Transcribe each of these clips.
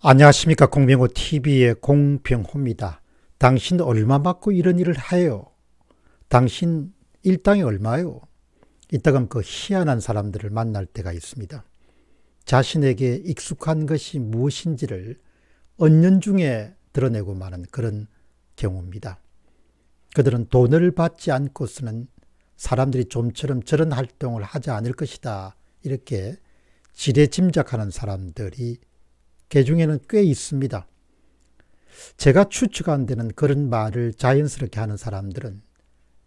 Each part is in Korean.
안녕하십니까. 공병호TV의 공병호입니다. 당신 얼마 받고 이런 일을 해요? 당신 일당이 얼마요? 이따금 그 희한한 사람들을 만날 때가 있습니다. 자신에게 익숙한 것이 무엇인지를 은연중에 드러내고 마는 그런 경우입니다. 그들은 돈을 받지 않고서는 사람들이 좀처럼 저런 활동을 하지 않을 것이다, 이렇게 지레짐작하는 사람들이 개중에는 꽤 있습니다. 제가 추측한 데는 그런 말을 자연스럽게 하는 사람들은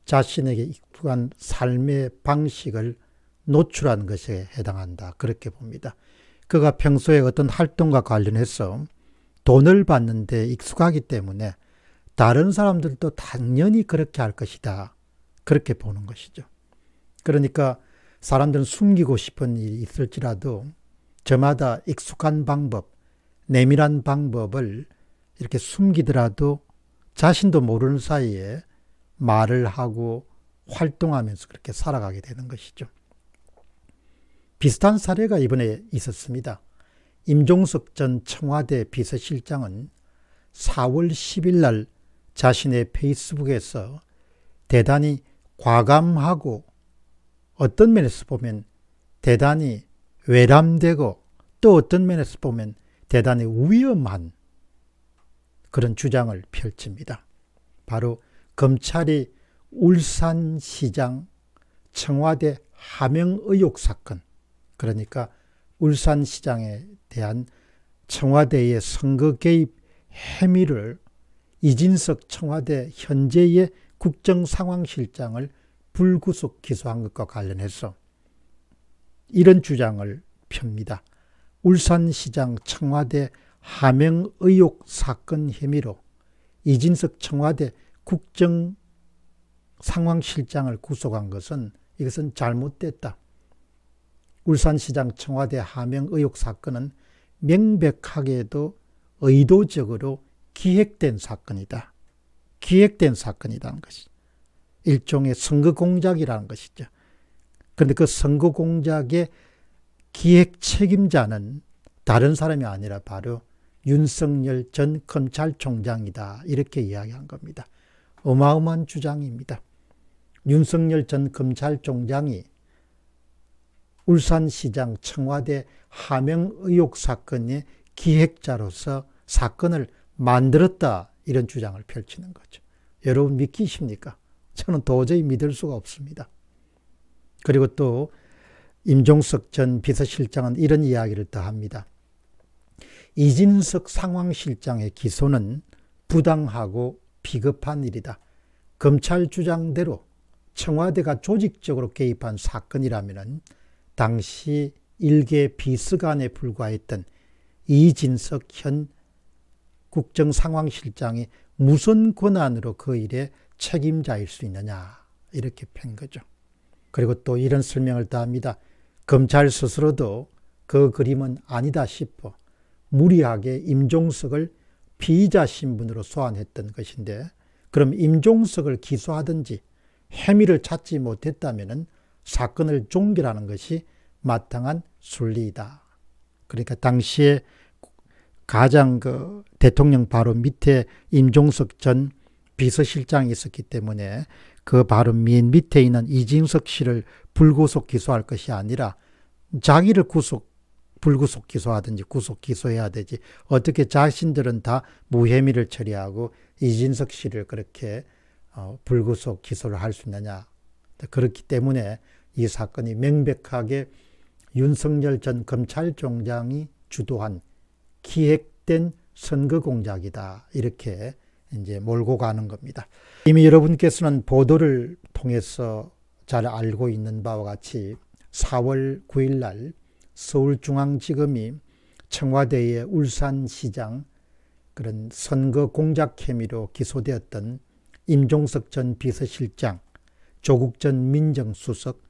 자신에게 익숙한 삶의 방식을 노출한 것에 해당한다, 그렇게 봅니다. 그가 평소에 어떤 활동과 관련해서 돈을 받는데 익숙하기 때문에 다른 사람들도 당연히 그렇게 할 것이다, 그렇게 보는 것이죠. 그러니까 사람들은 숨기고 싶은 일이 있을지라도 저마다 익숙한 방법, 내밀한 방법을 이렇게 숨기더라도 자신도 모르는 사이에 말을 하고 활동하면서 그렇게 살아가게 되는 것이죠. 비슷한 사례가 이번에 있었습니다. 임종석 전 청와대 비서실장은 4월 10일 날 자신의 페이스북에서 대단히 과감하고 어떤 면에서 보면 대단히 외람되고 또 어떤 면에서 보면 대단히 위험한 그런 주장을 펼칩니다. 바로 검찰이 울산시장 청와대 하명 의혹 사건, 그러니까 울산시장에 대한 청와대의 선거 개입 혐의를 이진석 청와대 현재의 국정상황실장을 불구속 기소한 것과 관련해서 이런 주장을 펴니다. 울산시장 청와대 하명 의혹 사건 혐의로 이진석 청와대 국정상황실장을 구속한 것은 이것은 잘못됐다. 울산시장 청와대 하명 의혹 사건은 명백하게도 의도적으로 기획된 사건이다. 기획된 사건이라는 것이 일종의 선거 공작이라는 것이죠. 그런데 그 선거 공작의 기획 책임자는 다른 사람이 아니라 바로 윤석열 전 검찰총장이다, 이렇게 이야기한 겁니다. 어마어마한 주장입니다. 윤석열 전 검찰총장이 울산시장 청와대 하명 의혹 사건의 기획자로서 사건을 만들었다, 이런 주장을 펼치는 거죠. 여러분 믿기십니까? 저는 도저히 믿을 수가 없습니다. 그리고 또 임종석 전 비서실장은 이런 이야기를 더 합니다. 이진석 상황실장의 기소는 부당하고 비겁한 일이다. 검찰 주장대로 청와대가 조직적으로 개입한 사건이라면 당시 일개 비서관에 불과했던 이진석 현 국정상황실장이 무슨 권한으로 그 일에 책임자일 수 있느냐, 이렇게 편 거죠. 그리고 또 이런 설명을 더 합니다. 검찰 스스로도 그 그림은 아니다 싶어 무리하게 임종석을 피의자 신분으로 소환했던 것인데, 그럼 임종석을 기소하든지 혐의를 찾지 못했다면 사건을 종결하는 것이 마땅한 순리이다. 그러니까 당시에 가장 대통령 바로 밑에 임종석 전 비서실장이 있었기 때문에 그 바로 밑에 있는 이진석 씨를 불구속 기소할 것이 아니라 자기를 불구속 기소하든지 구속 기소해야 되지, 어떻게 자신들은 다 무혐의를 처리하고 이진석 씨를 그렇게 불구속 기소를 할 수 있느냐. 그렇기 때문에 이 사건이 명백하게 윤석열 전 검찰총장이 주도한 기획된 선거 공작이다, 이렇게 이제 몰고 가는 겁니다. 이미 여러분께서는 보도를 통해서 잘 알고 있는 바와 같이 4월 9일 날 서울중앙지검이 청와대의 울산시장 그런 선거 공작 혐의로 기소되었던 임종석 전 비서실장, 조국 전 민정수석,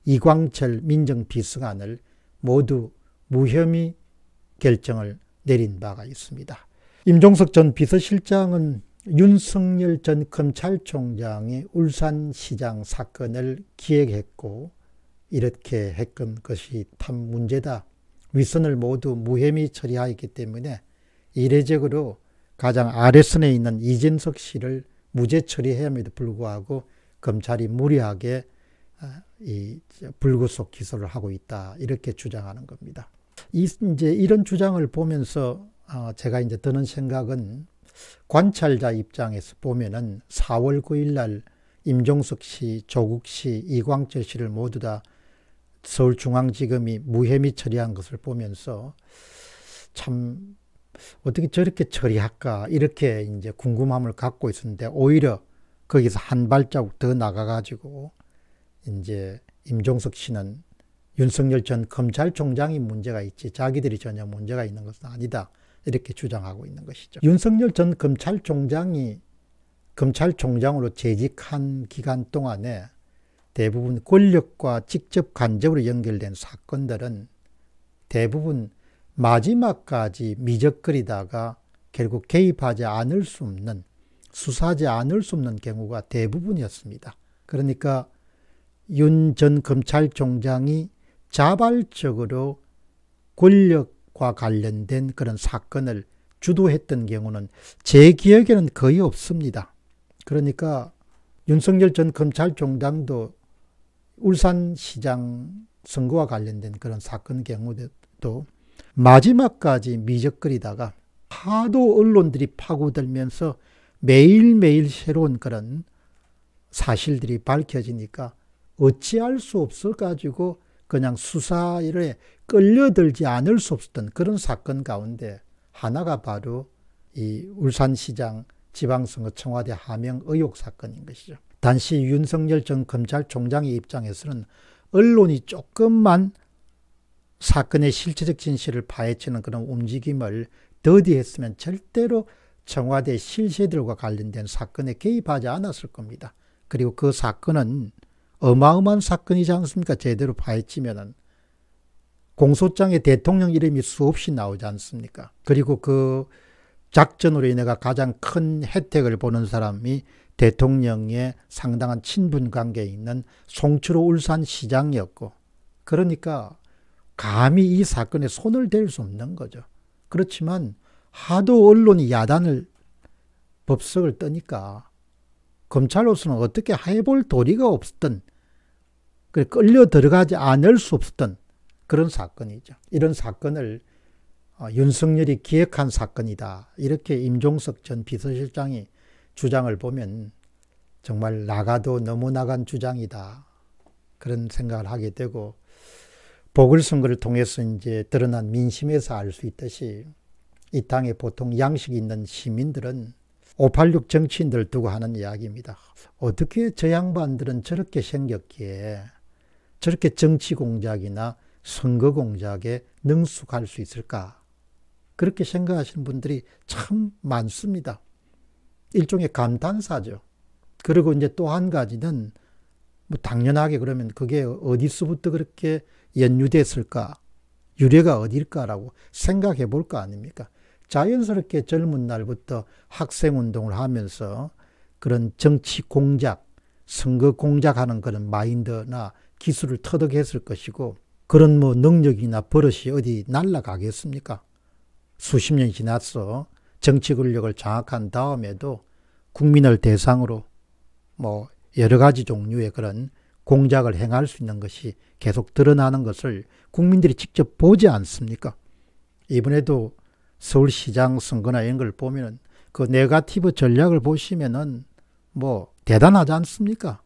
이광철 민정비서관을 모두 무혐의 결정을 내린 바가 있습니다. 임종석 전 비서실장은 윤석열 전 검찰총장이 울산시장 사건을 기획했고 이렇게 했던 것이 참 문제다. 위선을 모두 무혐의 처리하였기 때문에 이례적으로 가장 아래선에 있는 이진석 씨를 무죄 처리함에도 불구하고 검찰이 무리하게 이 불구속 기소를 하고 있다. 이렇게 주장하는 겁니다. 이제 이런 주장을 보면서 제가 이제 드는 생각은 관찰자 입장에서 보면은 4월 9일 날 임종석 씨, 조국 씨, 이광철 씨를 모두 다 서울중앙지검이 무혐의 처리한 것을 보면서 참 어떻게 저렇게 처리할까 이렇게 이제 궁금함을 갖고 있었는데 오히려 거기서 한 발자국 더 나가가지고 이제 임종석 씨는 윤석열 전 검찰총장이 문제가 있지 자기들이 전혀 문제가 있는 것은 아니다. 이렇게 주장하고 있는 것이죠. 윤석열 전 검찰총장이 검찰총장으로 재직한 기간 동안에 대부분 권력과 직접 간접으로 연결된 사건들은 대부분 마지막까지 미적거리다가 결국 개입하지 않을 수 없는, 수사하지 않을 수 없는 경우가 대부분이었습니다. 그러니까 윤 전 검찰총장이 자발적으로 권력과 관련된 그런 사건을 주도했던 경우는 제 기억에는 거의 없습니다. 그러니까 윤석열 전 검찰총장도 울산시장 선거와 관련된 그런 사건 경우도 마지막까지 미적거리다가 하도 언론들이 파고들면서 매일매일 새로운 그런 사실들이 밝혀지니까 어찌할 수 없어가지고 그냥 수사에 끌려들지 않을 수 없었던 그런 사건 가운데 하나가 바로 이 울산시장 지방선거 청와대 하명 의혹 사건인 것이죠. 단시 윤석열 전 검찰총장의 입장에서는 언론이 조금만 사건의 실체적 진실을 파헤치는 그런 움직임을 더디했으면 절대로 청와대 실세들과 관련된 사건에 개입하지 않았을 겁니다. 그리고 그 사건은 어마어마한 사건이지 않습니까? 제대로 파헤치면은 공소장에 대통령 이름이 수없이 나오지 않습니까? 그리고 그 작전으로 인해 가장 큰 혜택을 보는 사람이 대통령의 상당한 친분 관계에 있는 송철호 울산시장이었고, 그러니까 감히 이 사건에 손을 댈 수 없는 거죠. 그렇지만 하도 언론이 야단을 법석을 떠니까 검찰로서는 어떻게 해볼 도리가 없었던, 끌려 들어가지 않을 수 없었던 그런 사건이죠. 이런 사건을 윤석열이 기획한 사건이다. 이렇게 임종석 전 비서실장이 주장을 보면 정말 나가도 너무 나간 주장이다. 그런 생각을 하게 되고, 보궐선거를 통해서 이제 드러난 민심에서 알 수 있듯이 이 땅에 보통 양식 있는 시민들은 586 정치인들 두고 하는 이야기입니다. 어떻게 저 양반들은 저렇게 생겼기에 저렇게 정치 공작이나 선거 공작에 능숙할 수 있을까? 그렇게 생각하시는 분들이 참 많습니다. 일종의 감탄사죠. 그리고 이제 또 한 가지는 뭐 당연하게 그러면 그게 어디서부터 그렇게 연유됐을까? 유래가 어딜까라고 생각해 볼 거 아닙니까? 자연스럽게 젊은 날부터 학생운동을 하면서 그런 정치 공작, 선거 공작하는 그런 마인드나 기술을 터득했을 것이고, 그런 뭐 능력이나 버릇이 어디 날아가겠습니까? 수십 년이 지났어 정치 권력을 장악한 다음에도 국민을 대상으로 뭐 여러 가지 종류의 그런 공작을 행할 수 있는 것이 계속 드러나는 것을 국민들이 직접 보지 않습니까? 이번에도 서울시장 선거나 이런 걸 보면은 그 네거티브 전략을 보시면은 뭐 대단하지 않습니까?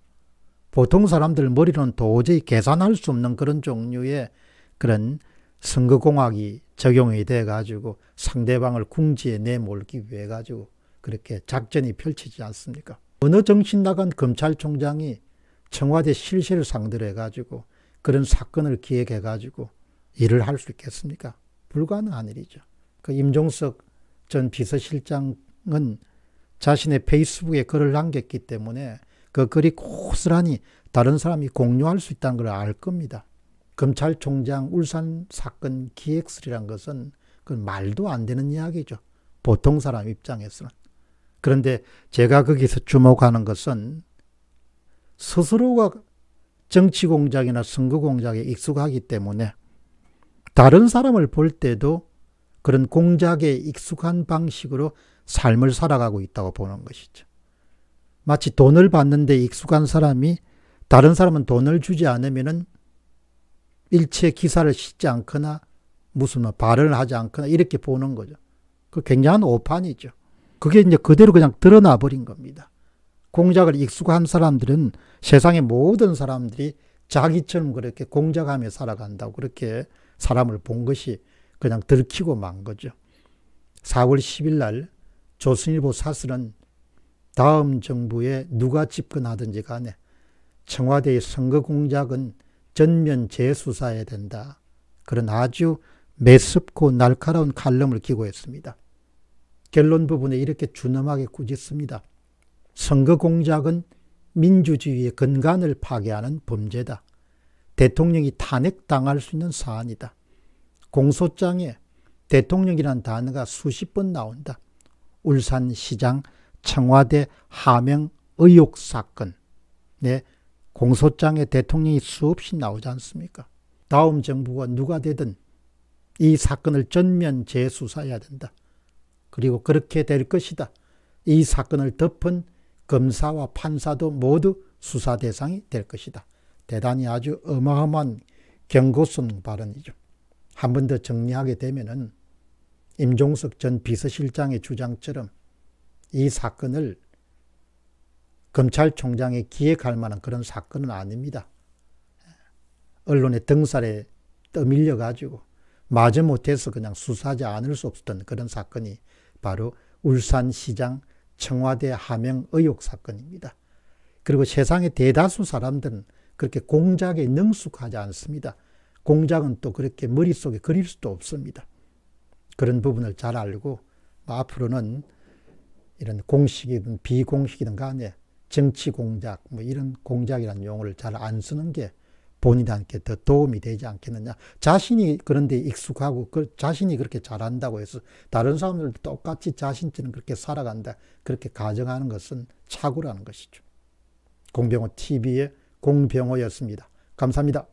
보통 사람들 머리로는 도저히 계산할 수 없는 그런 종류의 그런 선거공학이 적용이 돼 가지고 상대방을 궁지에 내몰기 위해 가지고 그렇게 작전이 펼치지 않습니까? 어느 정신 나간 검찰총장이 청와대 실세를 상대로 해가지고 그런 사건을 기획해가지고 일을 할 수 있겠습니까? 불가능한 일이죠. 그 임종석 전 비서실장은 자신의 페이스북에 글을 남겼기 때문에 그 글이 고스란히 다른 사람이 공유할 수 있다는 걸 알 겁니다. 검찰총장 울산 사건 기획설이란 것은 그건 말도 안 되는 이야기죠. 보통 사람 입장에서는. 그런데 제가 거기서 주목하는 것은 스스로가 정치 공작이나 선거 공작에 익숙하기 때문에 다른 사람을 볼 때도 그런 공작에 익숙한 방식으로 삶을 살아가고 있다고 보는 것이죠. 마치 돈을 받는데 익숙한 사람이 다른 사람은 돈을 주지 않으면은 일체 기사를 싣지 않거나 무슨 발언을 하지 않거나 이렇게 보는 거죠. 그 굉장한 오판이죠. 그게 이제 그대로 그냥 드러나 버린 겁니다. 공작을 익숙한 사람들은 세상의 모든 사람들이 자기처럼 그렇게 공작하며 살아간다고 그렇게 사람을 본 것이 그냥 들키고 만 거죠. 4월 10일 날 조선일보 사설은 다음 정부에 누가 집권하든지 간에 청와대의 선거 공작은 전면 재수사해야 된다. 그런 아주 매섭고 날카로운 칼럼을 기고했습니다. 결론 부분에 이렇게 준엄하게 꾸짖습니다. 선거 공작은 민주주의의 근간을 파괴하는 범죄다. 대통령이 탄핵당할 수 있는 사안이다. 공소장에 대통령이라는 단어가 수십 번 나온다. 울산시장 청와대 하명 의혹 사건. 네, 공소장에 대통령이 수없이 나오지 않습니까? 다음 정부가 누가 되든 이 사건을 전면 재수사해야 된다. 그리고 그렇게 될 것이다. 이 사건을 덮은 검사와 판사도 모두 수사 대상이 될 것이다. 대단히 아주 어마어마한 경고성 발언이죠. 한 번 더 정리하게 되면은 임종석 전 비서실장의 주장처럼 이 사건을 검찰총장에 기획할 만한 그런 사건은 아닙니다. 언론의 등살에 떠밀려 가지고 마지못해서 그냥 수사하지 않을 수 없었던 그런 사건이 바로 울산시장 청와대 하명 의혹 사건입니다. 그리고 세상의 대다수 사람들은 그렇게 공작에 능숙하지 않습니다. 공작은 또 그렇게 머릿속에 그릴 수도 없습니다. 그런 부분을 잘 알고 앞으로는 이런 공식이든 비공식이든 간에 정치 공작, 이런 공작이라는 용어를 잘 안 쓰는 게 본인한테 더 도움이 되지 않겠느냐. 자신이 그런데 익숙하고 자신이 그렇게 잘한다고 해서 다른 사람들도 똑같이 자신처럼 그렇게 살아간다. 그렇게 가정하는 것은 착오라는 것이죠. 공병호 TV의 공병호였습니다. 감사합니다.